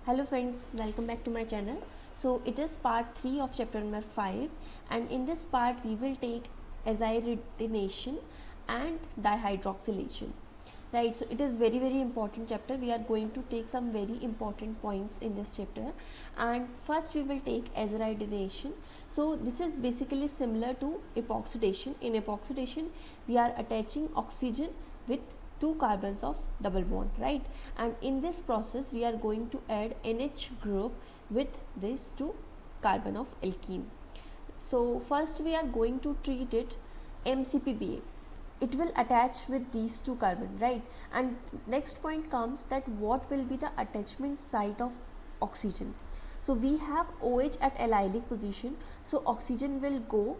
Hello friends, welcome back to my channel. So it is part 3 of chapter number 5, and in this part we will take aziridination and dihydroxylation. Right, so it is very important chapter. We are going to take some very important points in this chapter, and first we will take aziridination. So this is basically similar to epoxidation. In epoxidation we are attaching oxygen with two carbons of double bond, right? And in this process we are going to add NH group with these two carbon of alkene. So first we are going to treat it MCPBA. It will attach with these two carbon, right? And next point comes that what will be the attachment site of oxygen. So we have OH at allylic position, so oxygen will go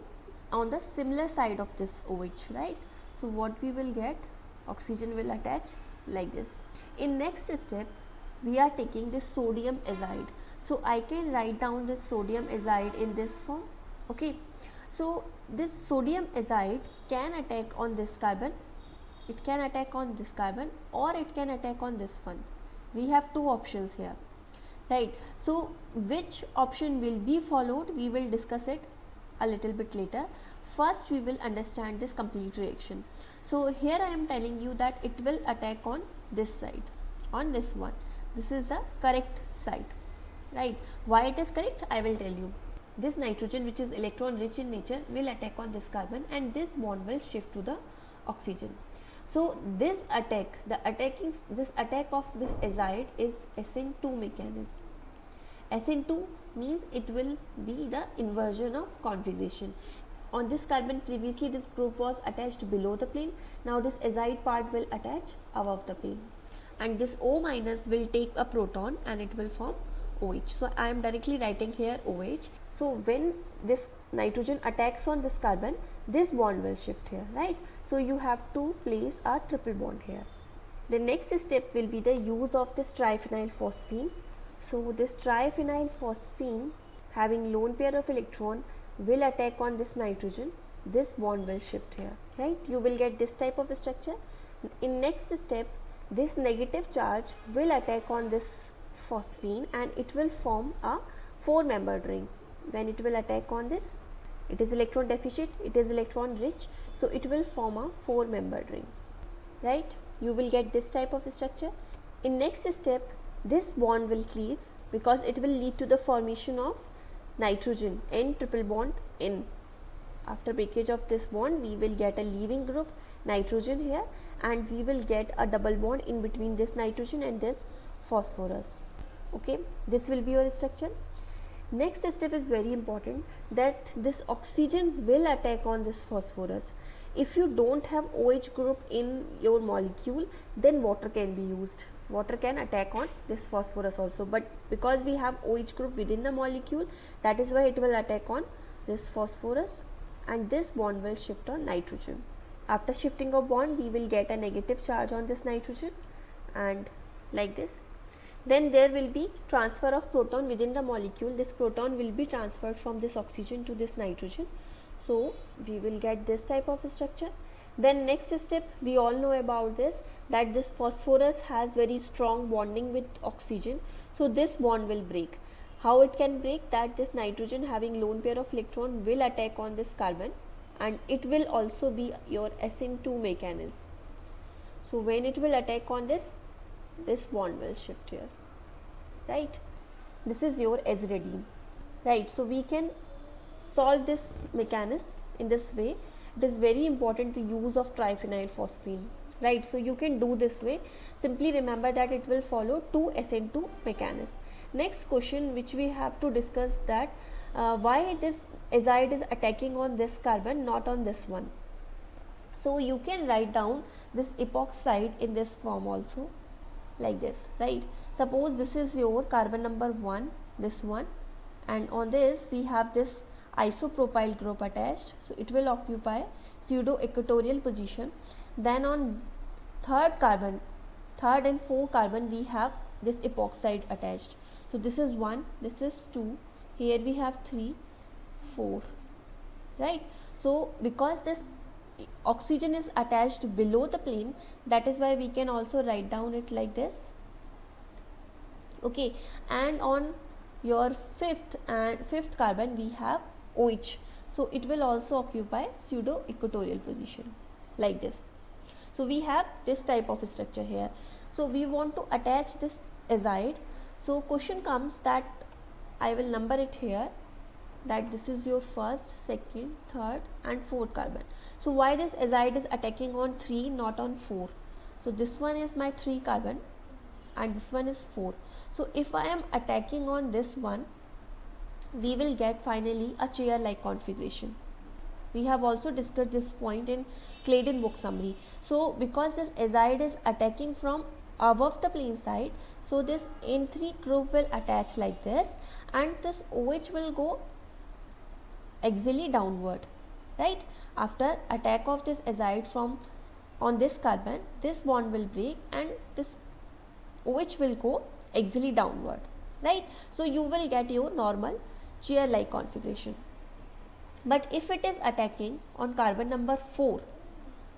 on the similar side of this OH, right? So what we will get, oxygen will attach like this. In next step we are taking this sodium azide. So I can write down this sodium azide in this form. Okay, so this sodium azide can attack on this carbon, it can attack on this carbon, or it can attack on this one. We have two options here, right? So which option will be followed, we will discuss it a little bit later. First we will understand this complete reaction. So here I am telling you that it will attack on this side, on this one. This is the correct side, right? Why it is correct, I will tell you. This nitrogen, which is electron rich in nature, will attack on this carbon, and this bond will shift to the oxygen. So this attack, this attack of this azide is SN2 mechanism. SN2 means it will be the inversion of configuration. On this carbon previously this group was attached below the plane, now this azide part will attach above the plane, and this O minus will take a proton and it will form OH. So I am directly writing here OH. So when this nitrogen attacks on this carbon, this bond will shift here, right? So you have to place a triple bond here. The next step will be the use of this triphenylphosphine. So this triphenylphosphine having lone pair of electron will attack on this nitrogen, this bond will shift here, right? You will get this type of structure. In next step, this negative charge will attack on this phosphine and it will form a 4-membered ring. When it will attack on this, it is electron deficient, it is electron rich, so it will form a 4-membered ring, right? You will get this type of structure. In next step, this bond will cleave because it will lead to the formation of nitrogen, N triple bond N. After breakage of this bond, we will get a leaving group nitrogen here, and we will get a double bond in between this nitrogen and this phosphorus. Okay, this will be your structure. Next step is very important, that this oxygen will attack on this phosphorus. If you don't have OH group in your molecule, then water can be used. Water can attack on this phosphorus also, but because we have OH group within the molecule, that is why it will attack on this phosphorus, and this bond will shift on nitrogen. After shifting of bond, we will get a negative charge on this nitrogen, and like this. Then there will be transfer of proton within the molecule. This proton will be transferred from this oxygen to this nitrogen. So we will get this type of structure. Then next step, we all know about this, that this phosphorus has very strong bonding with oxygen. So this bond will break. How it can break? That this nitrogen having lone pair of electron will attack on this carbon, and it will also be your SN2 mechanism. So when it will attack on this bond will shift here, right? This is your aziridine, right? So we can solve this mechanism in this way. It is very important the use of triphenylphosphine, right? So you can do this way. Simply remember that it will follow 2SN2 mechanism. Next question which we have to discuss, that why this azide is attacking on this carbon, not on this one. So you can write down this epoxide in this form also, like this, right? Suppose this is your carbon number 1, this one, and on this we have this isopropyl group attached, so it will occupy pseudo equatorial position. Then on third and fourth carbon we have this epoxide attached. So this is 1, this is 2, here we have 3, 4, right? So because this oxygen is attached below the plane, that is why we can also write down it like this. okay, and on your fifth carbon we have OH, so it will also occupy pseudo equatorial position like this. So we have this type of structure here. So we want to attach this azide. So question comes that I will number it here, that this is your first, second, third and fourth carbon. So why this azide is attacking on 3 not on 4? So this one is my 3 carbon and this one is 4. So if I am attacking on this one, we will get finally a chair like configuration. We have also discussed this point in Claydon book summary. So because this azide is attacking from above the plane side, so this N3 group will attach like this and this OH will go axially downward, right? After attack of this azide from on this carbon, this bond will break and this OH will go axially downward, right? So you will get your normal chair like configuration. But if it is attacking on carbon number 4,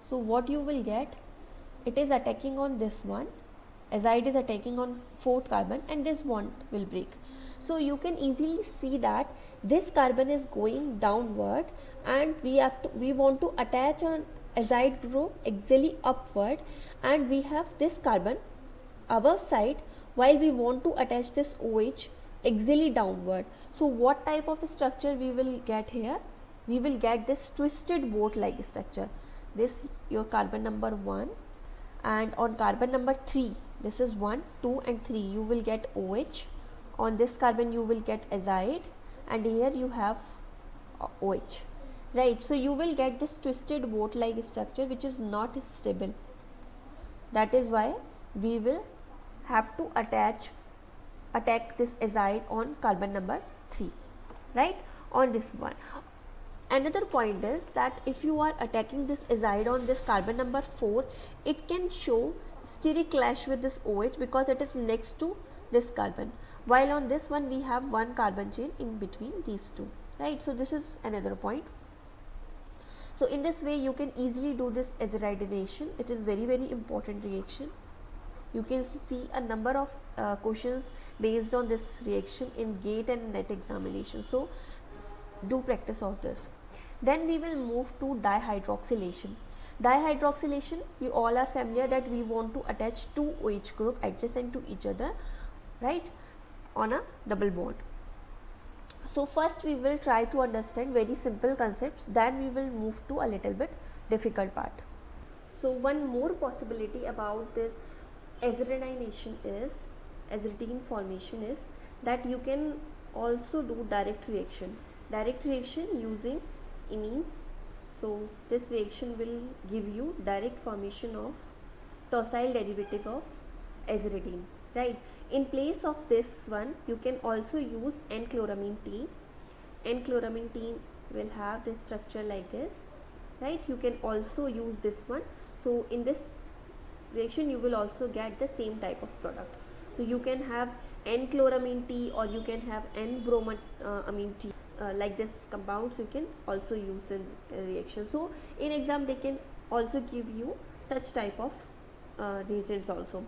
so what you will get, it is attacking on this one, azide is attacking on 4th carbon and this bond will break. So you can easily see that this carbon is going downward and we want to attach an azide group axially upward, and we have this carbon above side while we want to attach this OH axially downward. So what type of structure we will get here? We will get this twisted boat like structure. This your carbon number 1, and on carbon number 3, this is 1, 2 and 3, you will get OH. On this carbon you will get azide and here you have OH, right? So you will get this twisted boat like structure which is not stable. That is why we will have to attack this azide on carbon number 3, right, on this one. Another point is that if you are attacking this azide on this carbon number 4, it can show steric clash with this OH because it is next to this carbon, while on this one we have one carbon chain in between these two, right? So this is another point. So in this way you can easily do this aziridination. It is very important reaction. You can see a number of questions based on this reaction in GATE and NET examination. So do practice of this. Then we will move to dihydroxylation. Dihydroxylation, you all are familiar that we want to attach two OH group adjacent to each other, right, on a double bond. So first we will try to understand very simple concepts, then we will move to a little bit difficult part. So one more possibility about this aziridination is, aziridine formation is, that you can also do direct reaction using imines. So this reaction will give you direct formation of tosyl derivative of aziridine, right? In place of this one you can also use N-chloramine T. N-chloramine T will have this structure like this, right? You can also use this one. So in this reaction you will also get the same type of product. So you can have N-chloramine T or you can have N-bromamine T. Like this compounds you can also use in reaction. So in exam they can also give you such type of reagents also.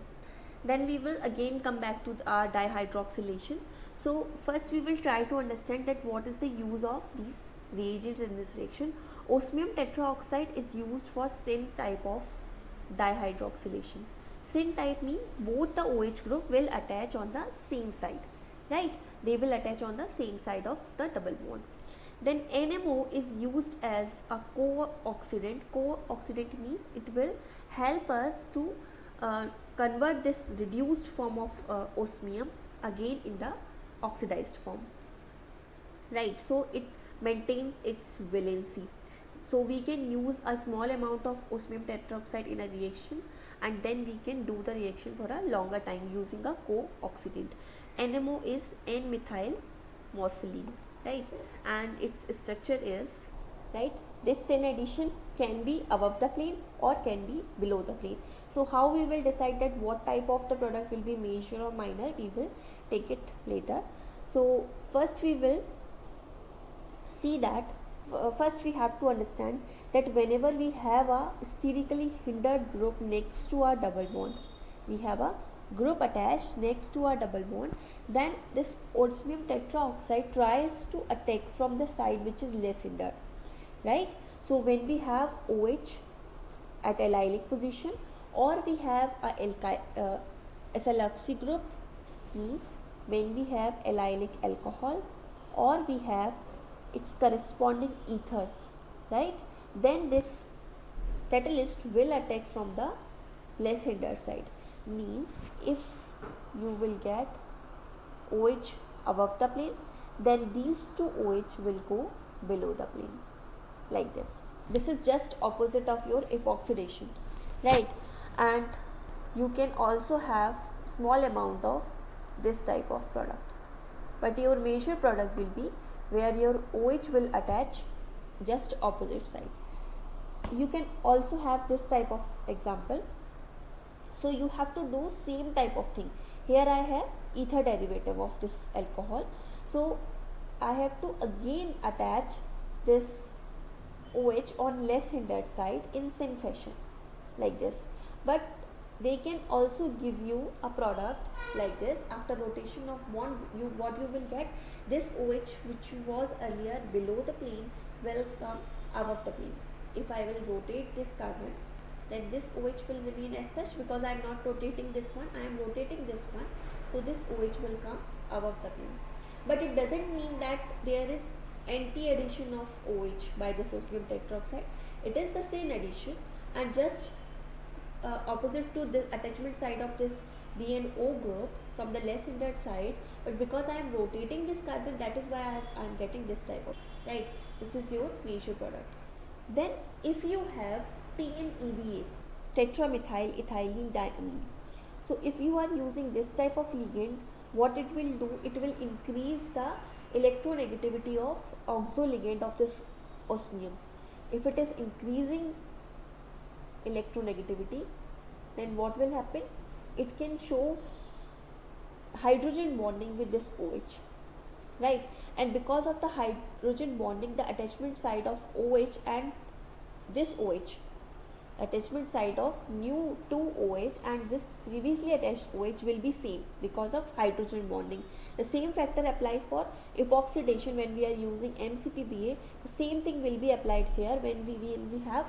Then we will again come back to our dihydroxylation. So first we will try to understand that what is the use of these reagents in this reaction. Osmium tetraoxide is used for syn type of dihydroxylation. Syn type means both the OH group will attach on the same side, right? They will attach on the same side of the double bond. Then NMO is used as a co-oxidant. Co-oxidant means it will help us to convert this reduced form of osmium again in the oxidized form, right? So it maintains its valency. So we can use a small amount of osmium tetroxide in a reaction and then we can do the reaction for a longer time using a co-oxidant. NMO is N-methyl morpholine, right? And its structure is, right, this syn addition can be above the plane or can be below the plane. So how we will decide that what type of the product will be major or minor, we will take it later. So first we will see that first we have to understand that whenever we have a sterically hindered group next to our double bond, we have a group attached next to a double bond, then this osmium tetraoxide tries to attack from the side which is less hindered, right? So when we have OH at allylic position, or we have a SLoxy group, means when we have allylic alcohol, or we have its corresponding ethers, right? Then this catalyst will attack from the less hindered side. Means if you will get OH above the plane, then these two OH will go below the plane, like this. This is just opposite of your epoxidation, right? And you can also have small amount of this type of product, but your major product will be where your OH will attach just opposite side. You can also have this type of example. So you have to do same type of thing. Here I have ether derivative of this alcohol, so I have to again attach this OH on less hindered side in same fashion, like this. But they can also give you a product like this. After rotation of bond, what you will get, this OH which was earlier below the plane will come above the plane. If I will rotate this carbon, then this OH will remain as such, because I am not rotating this one, I am rotating this one, so this OH will come above the plane. But it doesn't mean that there is anti-addition of OH by this osmium tetroxide. It is the same addition, and just opposite to the attachment side of this BNO group from the less hindered side, but because I am rotating this carbon, that is why I am getting this type of, right? This is your major product. Then if you have TMEDA, tetramethyl ethylene diamine, so if you are using this type of ligand, what it will do, it will increase the electronegativity of oxo ligand of this osmium. If it is increasing electronegativity, then what will happen, it can show hydrogen bonding with this OH, right? And because of the hydrogen bonding, the attachment side of OH and this OH, attachment side of new 2 OH and this previously attached OH will be same because of hydrogen bonding. The same factor applies for epoxidation when we are using MCPBA. The same thing will be applied here when we have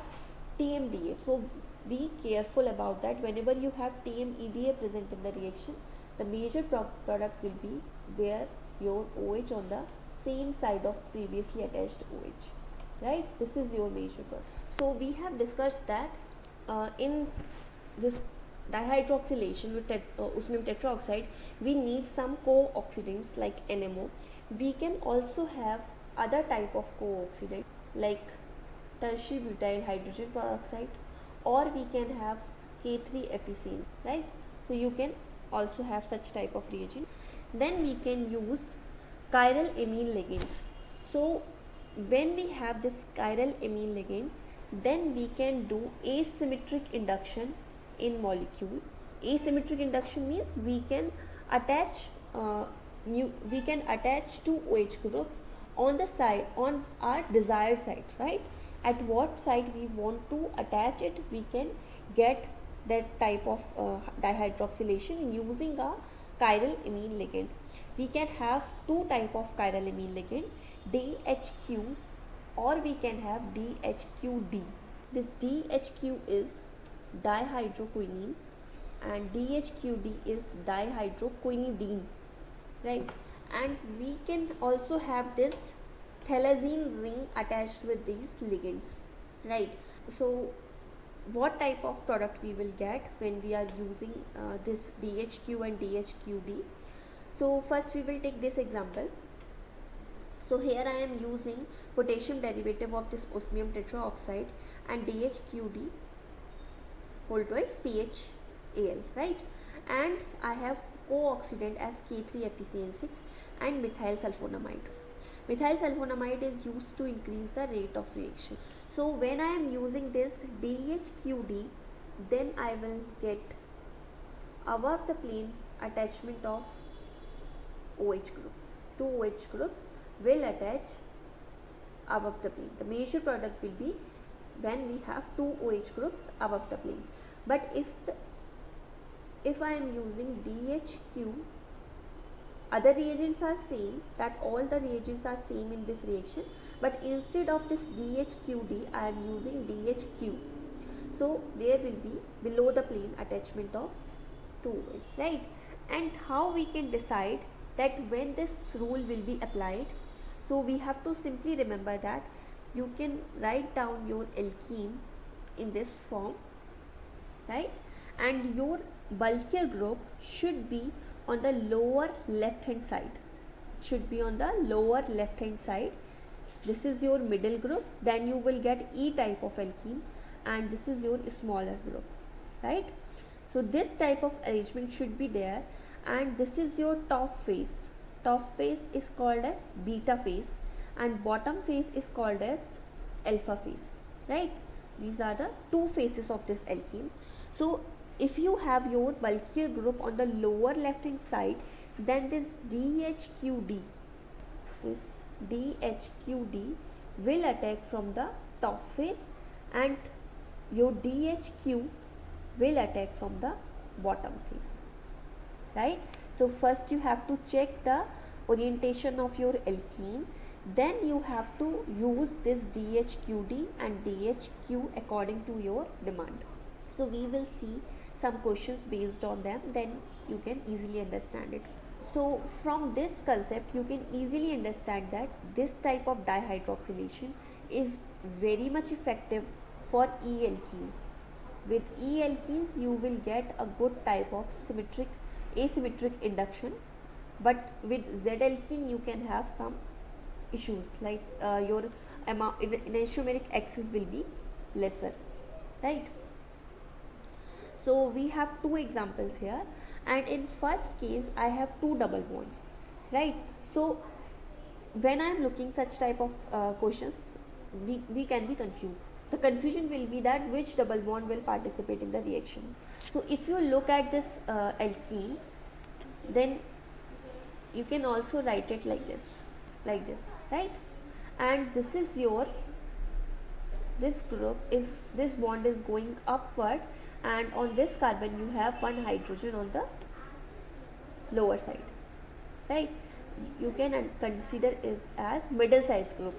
TMDA. So be careful about that. Whenever you have TMEDA present in the reaction, the major product will be where your OH on the same side of previously attached OH, right? This is your major product. So we have discussed that in this dihydroxylation with osmium tetraoxide, we need some co-oxidants like NMO. We can also have other type of co-oxidant like tertiary butyl hydrogen peroxide, or we can have K3-epicene, right? So you can also have such type of reagent. Then we can use chiral amine ligands. So when we have this chiral amine ligands, then we can do asymmetric induction in molecule. Asymmetric induction means we can attach two OH groups on the side, on our desired side, right? At what side we want to attach it, we can get that type of dihydroxylation using a chiral amine ligand. We can have two type of chiral amine ligand, DHQ, or we can have DHQD. This DHQ is dihydroquinone and DHQD is dihydroquinidine, right? And we can also have this thalazine ring attached with these ligands, right? So what type of product we will get when we are using this DHQ and DHQD? So first we will take this example. So here I am using potassium derivative of this osmium tetraoxide and DHQD whole twice PHAl, right? And I have co-oxidant as K3-epicene-6 and methyl sulfonamide. Methyl sulfonamide is used to increase the rate of reaction. So when I am using this DHQD, then I will get above the plane attachment of OH groups. Two OH groups will attach above the plane. The major product will be when we have two OH groups above the plane. But if if I am using DHQ, other reagents are same, that all the reagents are same in this reaction, but instead of this DHQD I am using DHQ. So there will be below the plane attachment of 2OH, right? And how we can decide that when this rule will be applied? So we have to simply remember that you can write down your alkene in this form, right? And your bulkier group should be on the lower left hand side, should be on the lower left hand side. This is your middle group, then you will get E type of alkene, and this is your smaller group, right? So this type of arrangement should be there, and this is your top phase. Top phase is called as beta phase and bottom phase is called as alpha phase, right? These are the two phases of this alkene. So if you have your bulkier group on the lower left hand side, then this DHQD will attack from the top phase and your DHQ will attack from the bottom phase, right? So first you have to check the orientation of your alkene, then you have to use this DHQD and DHQ according to your demand. So we will see some questions based on them, then you can easily understand it. So from this concept you can easily understand that this type of dihydroxylation is very much effective for E alkenes. With E alkenes you will get a good type of asymmetric induction, but with Z alkene you can have some issues like your enantiomeric axis will be lesser, right? So we have two examples here, and in first case I have two double bonds, right? So when I am looking such type of questions, we can be confused. The confusion will be that which double bond will participate in the reaction. So if you look at this alkene, then you can also write it like this, right? And this is your, this bond is going upward, and on this carbon you have one hydrogen on the lower side, right? You can consider it as middle size group,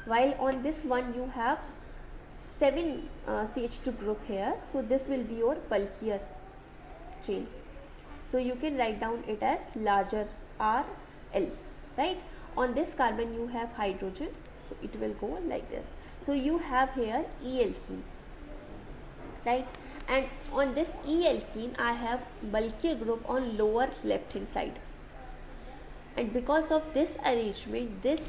while on this one you have 7 CH2 group here, so this will be your bulkier chain. So you can write down it as larger RL, right? On this carbon you have hydrogen, so it will go like this. So you have here E alkene, right? And on this E alkene I have bulkier group on lower left hand side, and because of this arrangement this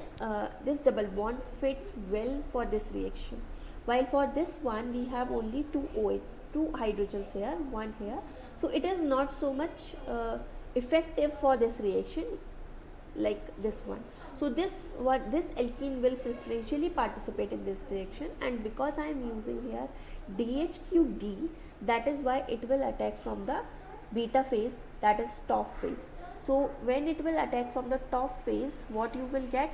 double bond fits well for this reaction, while for this one we have only two hydrogens here, one here, so it is not so much effective for this reaction like this one. So this alkene will preferentially participate in this reaction, and because I am using here DHQD, that is why it will attack from the beta phase, that is top phase. So when it will attack from the top phase, what you will get?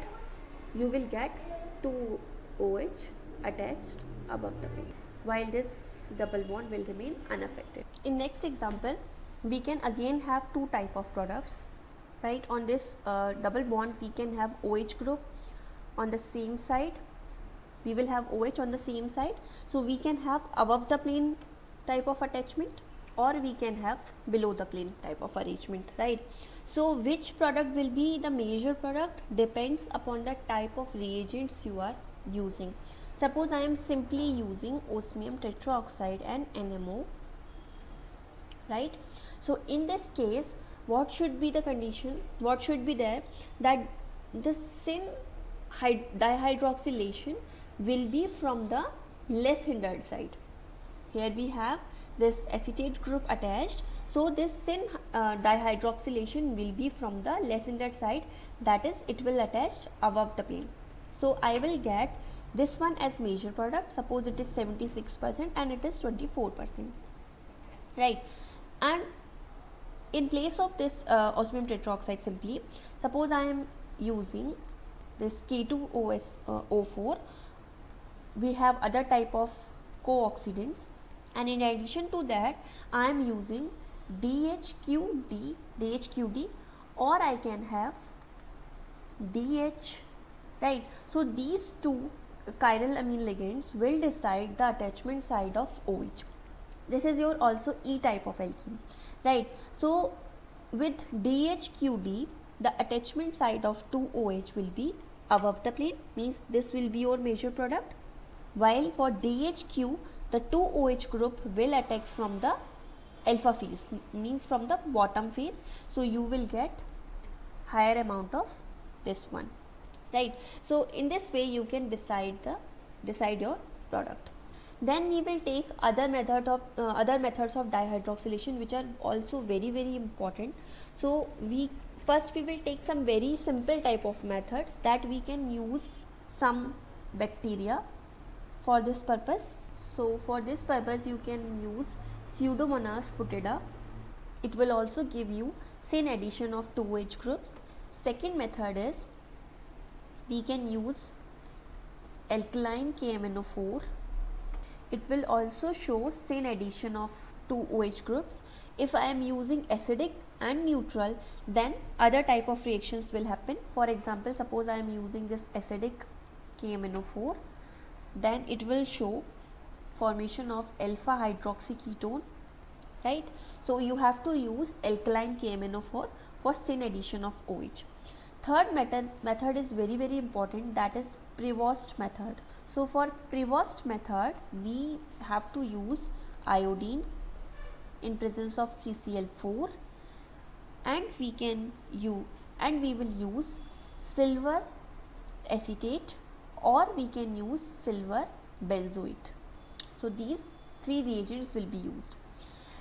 You will get 2 OH attached above the plane, while this double bond will remain unaffected. In next example, we can again have two type of products, right? On this double bond we can have OH group on the same side, we will have OH on the same side, so we can have above the plane type of attachment, or we can have below the plane type of arrangement, right? So which product will be the major product depends upon the type of reagents you are using. Suppose I am simply using osmium tetroxide and NMO, right? So in this case, what should be the condition? What should be there? That the syn dihydroxylation will be from the less hindered side. Here we have this acetate group attached, so this syn dihydroxylation will be from the less hindered side, that is it will attach above the plane. So I will get this one as major product, suppose it is 76% and it is 24%, right? And in place of this osmium tetroxide, simply suppose I am using this K2OSO4, we have other type of co-oxidants, and in addition to that I am using DHQD, or I can have DH, right? So these two chiral amine ligands will decide the attachment side of OH. This is your also E type of alkene, right? So with DHQD, the attachment side of 2OH will be above the plane, means this will be your major product, while for DHQ, the 2OH group will attack from the alpha phase, means from the bottom phase. So you will get higher amount of this one, right? So in this way you can decide your product. Then we will take other methods of dihydroxylation, which are also very important. So we will take some very simple type of methods that we can use some bacteria for this purpose. So for this purpose you can use Pseudomonas putida. It will also give you syn addition of 2OH groups. Second method is we can use alkaline KMnO4. It will also show syn addition of 2OH groups. If I am using acidic and neutral, then other type of reactions will happen. For example, suppose I am using this acidic KMnO4, then it will show formation of alpha hydroxy ketone, right? So you have to use alkaline KMnO4 for syn addition of OH. Third method is very important, that is Prevost method. So for Prevost method, we have to use iodine in presence of CCl4, and we will use silver acetate, or we can use silver benzoate. So these three reagents will be used.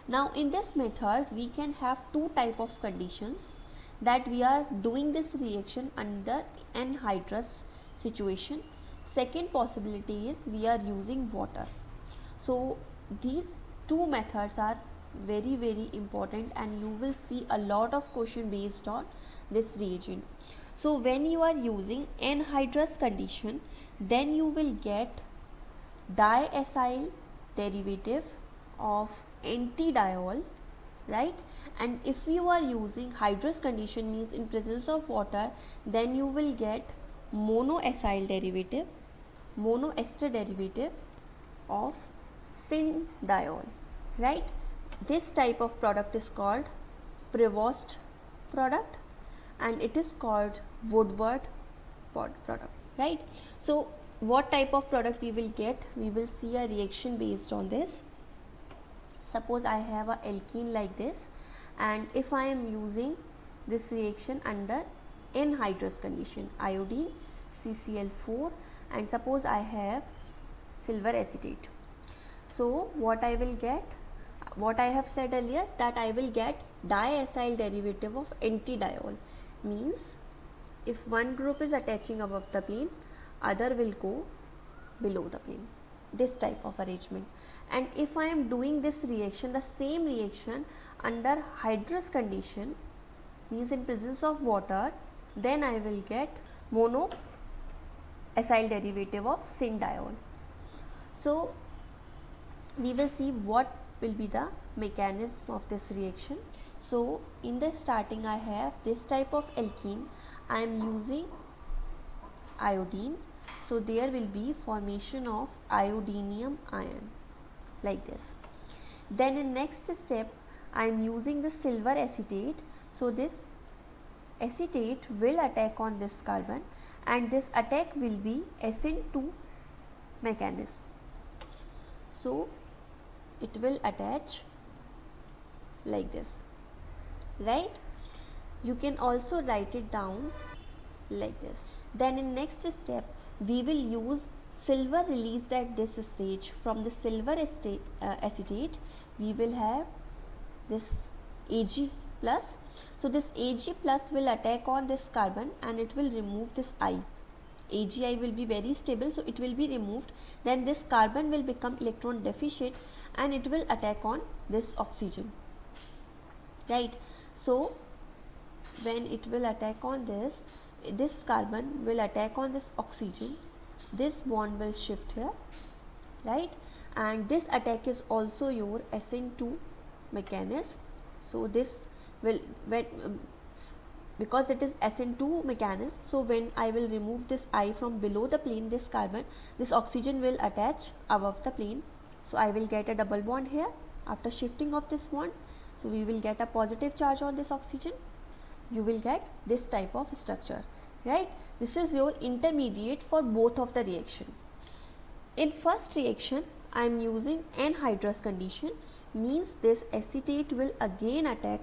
Now in this method we can have two type of conditions, that we are doing this reaction under anhydrous situation. Second possibility is we are using water. So these two methods are very important, and you will see a lot of question based on this reagent. So when you are using anhydrous condition, then you will get diacyl derivative of antidiol, right? And if you are using hydrous condition, means in presence of water, then you will get monoacyl derivative, monoester derivative of syndiol, right? This type of product is called Prevost product, and it is called Woodward product, right? So what type of product we will get? We will see a reaction based on this. Suppose I have a alkene like this, and if I am using this reaction under anhydrous condition, iodine, CCl4, and suppose I have silver acetate. So what I will get? What I have said earlier, that I will get diacyl derivative of antidiol, means if one group is attaching above the plane, other will go below the plane, this type of arrangement. And if I am doing this reaction, the same reaction under hydrous condition, means in presence of water, then I will get monoacyl derivative of syndiol. So we will see what will be the mechanism of this reaction. So in the starting I have this type of alkene, I am using iodine, so there will be formation of iodinium ion like this. Then in next step I am using the silver acetate, so this acetate will attack on this carbon, and this attack will be SN2 mechanism. So it will attach like this, right? You can also write it down like this. Then in next step we will use silver released at this stage. From the silver acetate we will have this Ag plus. So this Ag plus will attack on this carbon and it will remove this I. AgI will be very stable, so it will be removed. Then this carbon will become electron deficient and it will attack on this oxygen, right? So when it will attack on this carbon will attack on this oxygen, this bond will shift here, right? And this attack is also your SN2 mechanism. So this will, when because it is SN2 mechanism, so when I will remove this I from below the plane, this carbon, this oxygen will attach above the plane. So I will get a double bond here. After shifting of this bond, so we will get a positive charge on this oxygen. You will get this type of structure, right? This is your intermediate for both of the reaction. In first reaction, I am using anhydrous condition, means this acetate will again attack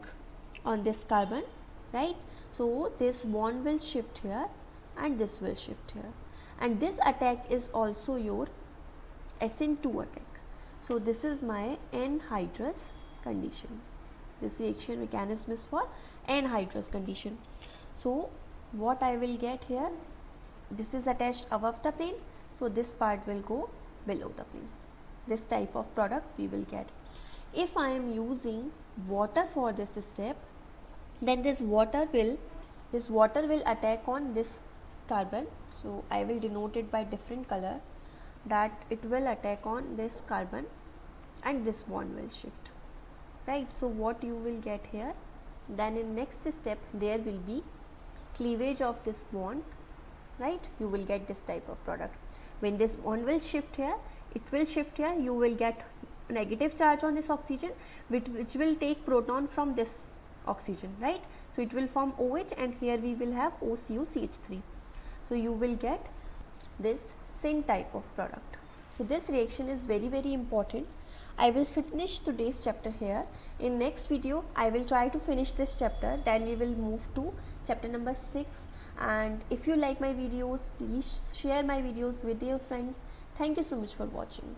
on this carbon, right? So this bond will shift here and this will shift here, and this attack is also your SN2 attack. So this is my anhydrous condition. This reaction mechanism is for anhydrous condition. So what I will get here, this is attached above the plane, so this part will go below the plane. This type of product we will get. If I am using water for this step, then this water will attack on this carbon. So I will denote it by different color, that it will attack on this carbon and this bond will shift, right? So what you will get here, then in next step there will be cleavage of this bond, right? You will get this type of product. When this bond will shift here, it will shift here, you will get negative charge on this oxygen, which will take proton from this oxygen, right? So it will form OH, and here we will have OCOCH3. So you will get this syn type of product. So this reaction is very, very important. I will finish today's chapter here. In next video I will try to finish this chapter, then we will move to chapter number 6. And if you like my videos, please share my videos with your friends. Thank you so much for watching.